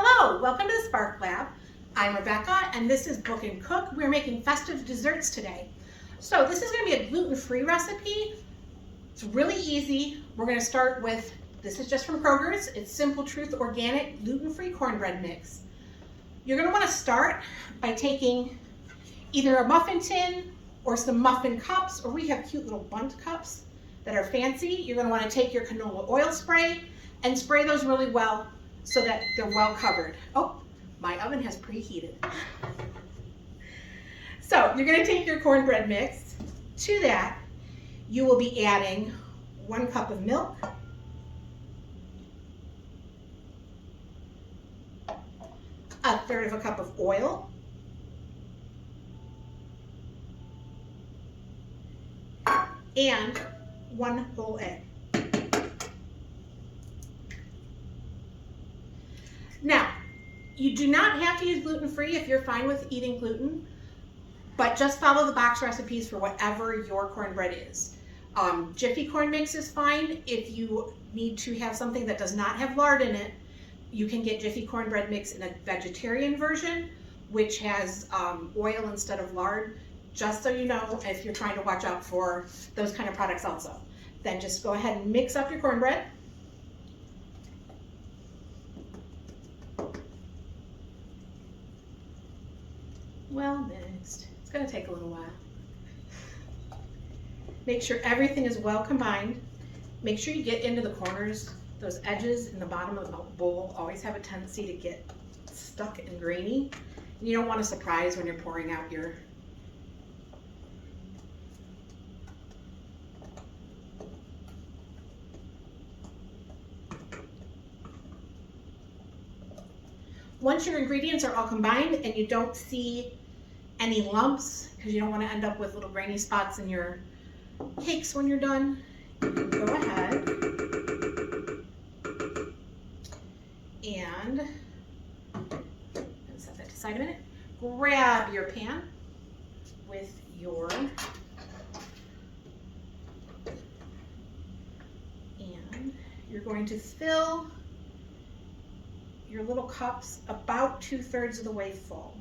Hello, welcome to the Spark Lab. I'm Rebecca and this is Book and Cook. We're making festive desserts today. So this is going to be a gluten-free recipe. It's really easy. We're going to start with, this is just from Kroger's. It's Simple Truth Organic Gluten-Free Cornbread Mix. You're going to want to start by taking either a muffin tin or some muffin cups, or we have cute little bundt cups that are fancy. You're going to want to take your canola oil spray and spray those really well so that they're well covered. Oh, my oven has preheated. So you're going to take your cornbread mix. To that, you will be adding 1 cup of milk, a 1/3 of a cup of oil, and 1 whole egg. Now, you do not have to use gluten-free if you're fine with eating gluten, but just follow the box recipes for whatever your cornbread is. Jiffy corn mix is fine. If you need to have something that does not have lard in it, you can get Jiffy cornbread mix in a vegetarian version, which has oil instead of lard, just so you know if you're trying to watch out for those kind of products also. Then just go ahead and mix up your cornbread. Well mixed. It's going to take a little while. Make sure everything is well combined. Make sure you get into the corners. Those edges in the bottom of the bowl always have a tendency to get stuck and grainy. You don't want a surprise when you're pouring out your Once your ingredients are all combined and you don't see any lumps, because you don't want to end up with little grainy spots in your cakes when you're done, you can go ahead and set that to the side a minute. Grab your pan with your and you're going to fill your little cups about 2/3 of the way full.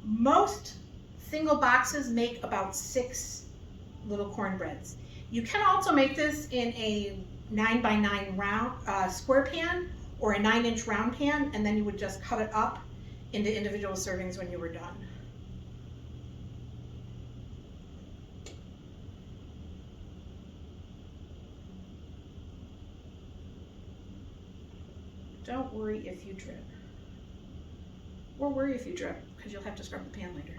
Most single boxes make about 6 little cornbreads. You can also make this in a 9x9 round square pan or a 9-inch round pan, and then you would just cut it up into individual servings when you were done. Don't worry if you drip. Or worry if you drip, because you'll have to scrub the pan later.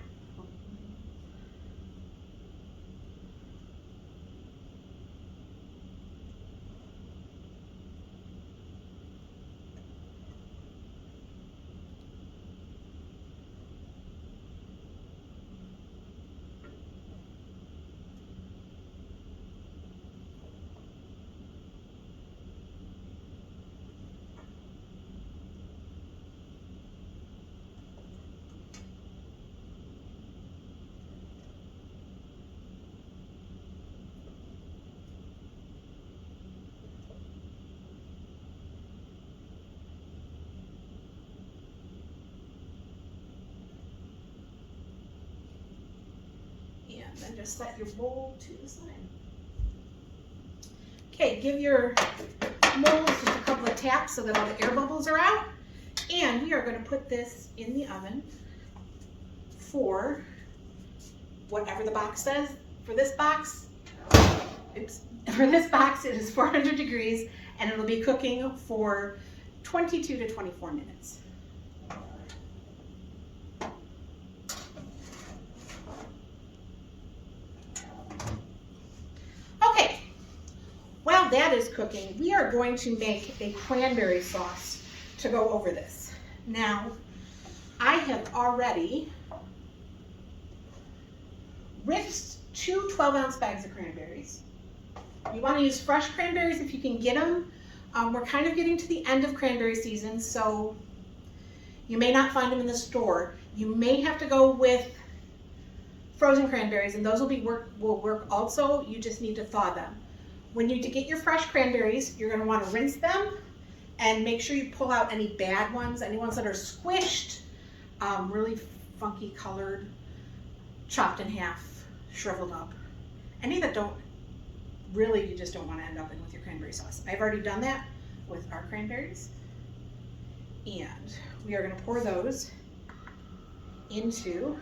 Then just set your bowl to the side. Okay, give your molds just a couple of taps so that all the air bubbles are out. And we are going to put this in the oven for whatever the box says. For this box, it is 400 degrees and it'll be cooking for 22 to 24 minutes. While that is cooking, we are going to make a cranberry sauce to go over this. Now, I have already rinsed 2 12-ounce bags of cranberries. You want to use fresh cranberries if you can get them. We're kind of getting to the end of cranberry season, so you may not find them in the store. You may have to go with frozen cranberries, and those will work also. You just need to thaw them. When you get your fresh cranberries, you're gonna wanna rinse them and make sure you pull out any bad ones, any ones that are squished, really funky colored, chopped in half, shriveled up. Any that don't, really you just don't wanna end up in with your cranberry sauce. I've already done that with our cranberries. And we are gonna pour those into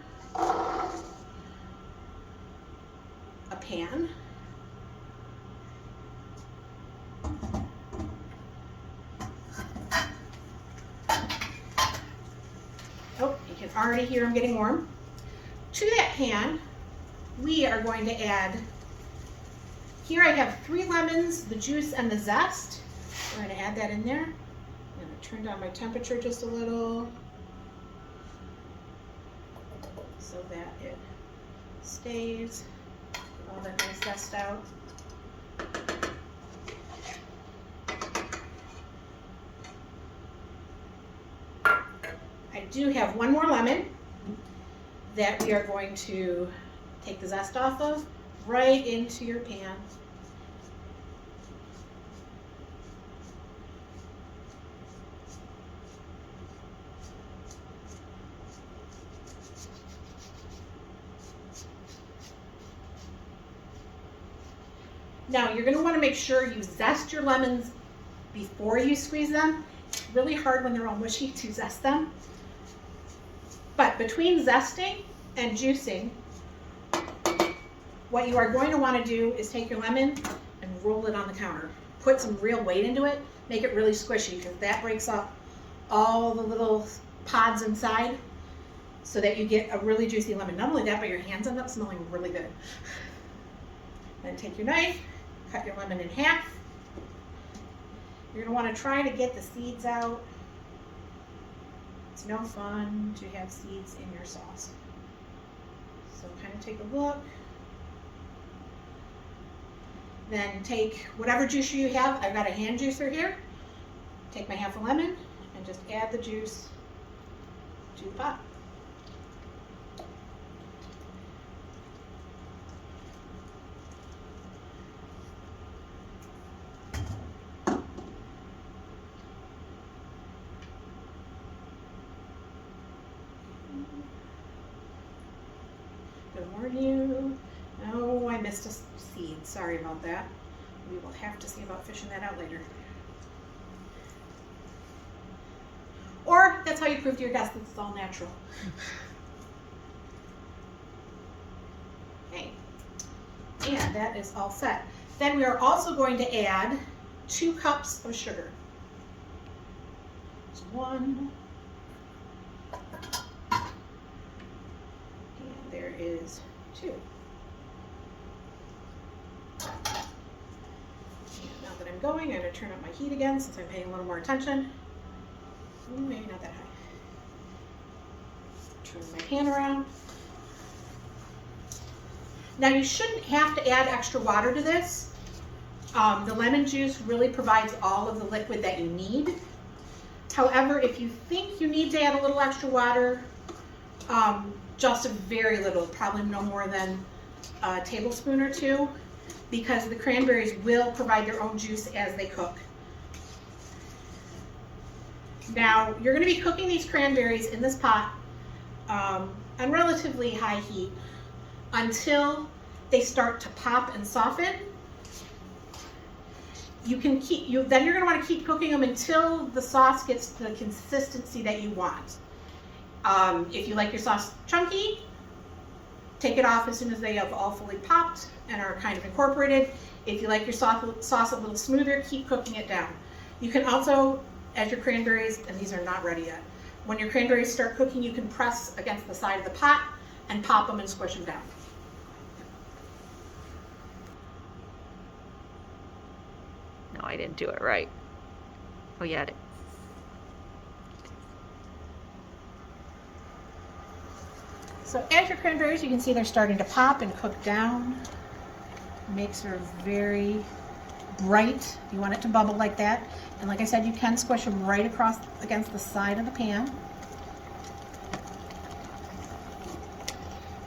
a pan. Oh, you can already hear them getting warm. To that pan, we are going to add, here I have 3 lemons, the juice and the zest. We're going to add that in there. I'm going to turn down my temperature just a little so that it stays. Get all that nice zest out. I do have 1 more lemon that we are going to take the zest off of, right into your pan. Now you're going to want to make sure you zest your lemons before you squeeze them. It's really hard when they're all mushy to zest them. But between zesting and juicing, what you are going to want to do is take your lemon and roll it on the counter. Put some real weight into it, make it really squishy, because that breaks up all the little pods inside so that you get a really juicy lemon. Not only that, but your hands end up smelling really good. Then take your knife, cut your lemon in half. You're going to want to try to get the seeds out. It's no fun to have seeds in your sauce. So kind of take a look. Then take whatever juicer you have. I've got a hand juicer here. Take my half a lemon and just add the juice to the pot. You. Oh, I missed a seed. Sorry about that. We will have to see about fishing that out later. Or that's how you prove to your guests that it's all natural. Okay. And that is all set. Then we are also going to add 2 cups of sugar. There's 1. And there is 2. Now that I'm going, I'm going to turn up my heat again since I'm paying a little more attention. Maybe not that high. Turn my pan around. Now you shouldn't have to add extra water to this. The lemon juice really provides all of the liquid that you need. However, if you think you need to add a little extra water, just a very little, probably no more than a tablespoon or 2, because the cranberries will provide their own juice as they cook. Now, you're going to be cooking these cranberries in this pot on relatively high heat until they start to pop and soften. You can then you're going to want to keep cooking them until the sauce gets the consistency that you want. If you like your sauce chunky, take it off as soon as they have all fully popped and are kind of incorporated. If you like your sauce a little smoother, keep cooking it down. You can also add your cranberries, and these are not ready yet. When your cranberries start cooking, you can press against the side of the pot and pop them and squish them down. No, I didn't do it right. Oh yeah, I did. So as your cranberries, you can see they're starting to pop and cook down. Makes her very bright. You want it to bubble like that. And like I said, you can squish them right across against the side of the pan.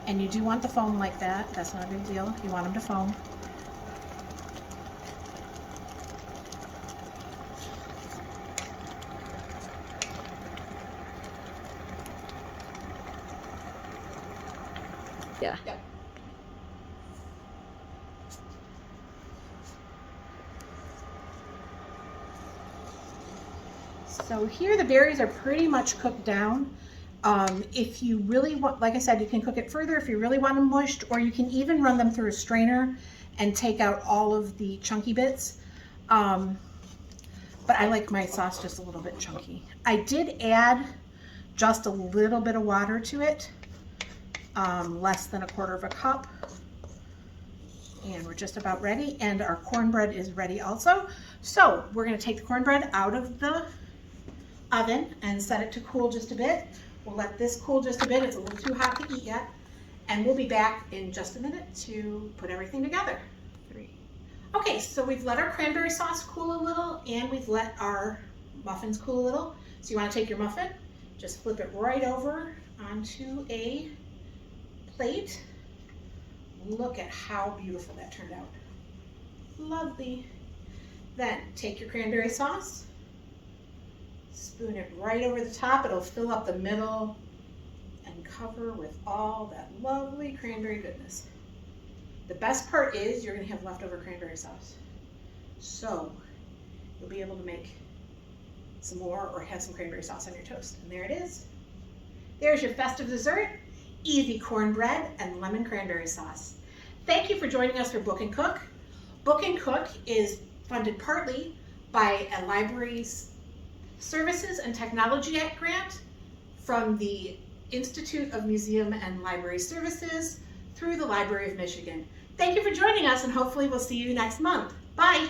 And you do want the foam like that. That's not a big deal. You want them to foam. Yeah. Yep. So here the berries are pretty much cooked down. If you really want, like I said, you can cook it further if you really want them mushed, or you can even run them through a strainer and take out all of the chunky bits. But I like my sauce just a little bit chunky. I did add just a little bit of water to it, less than 1/4 cup. And we're just about ready, and our cornbread is ready also. So we're gonna take the cornbread out of the oven and set it to cool just a bit. We'll let this cool just a bit. It's a little too hot to eat yet. And we'll be back in just a minute to put everything together. Okay, so we've let our cranberry sauce cool a little, and we've let our muffins cool a little. So you want to take your muffin, just flip it right over onto a plate. Look at how beautiful that turned out. Lovely. Then take your cranberry sauce, spoon it right over the top. It'll fill up the middle and cover with all that lovely cranberry goodness. The best part is you're going to have leftover cranberry sauce. So you'll be able to make some more or have some cranberry sauce on your toast. And there it is. There's your festive dessert, easy cornbread and lemon cranberry sauce. Thank you for joining us for Book and Cook. Book and Cook is funded partly by a library's Services and Technology Act grant from the Institute of Museum and Library Services through the Library of Michigan. Thank you for joining us, and hopefully we'll see you next month. Bye.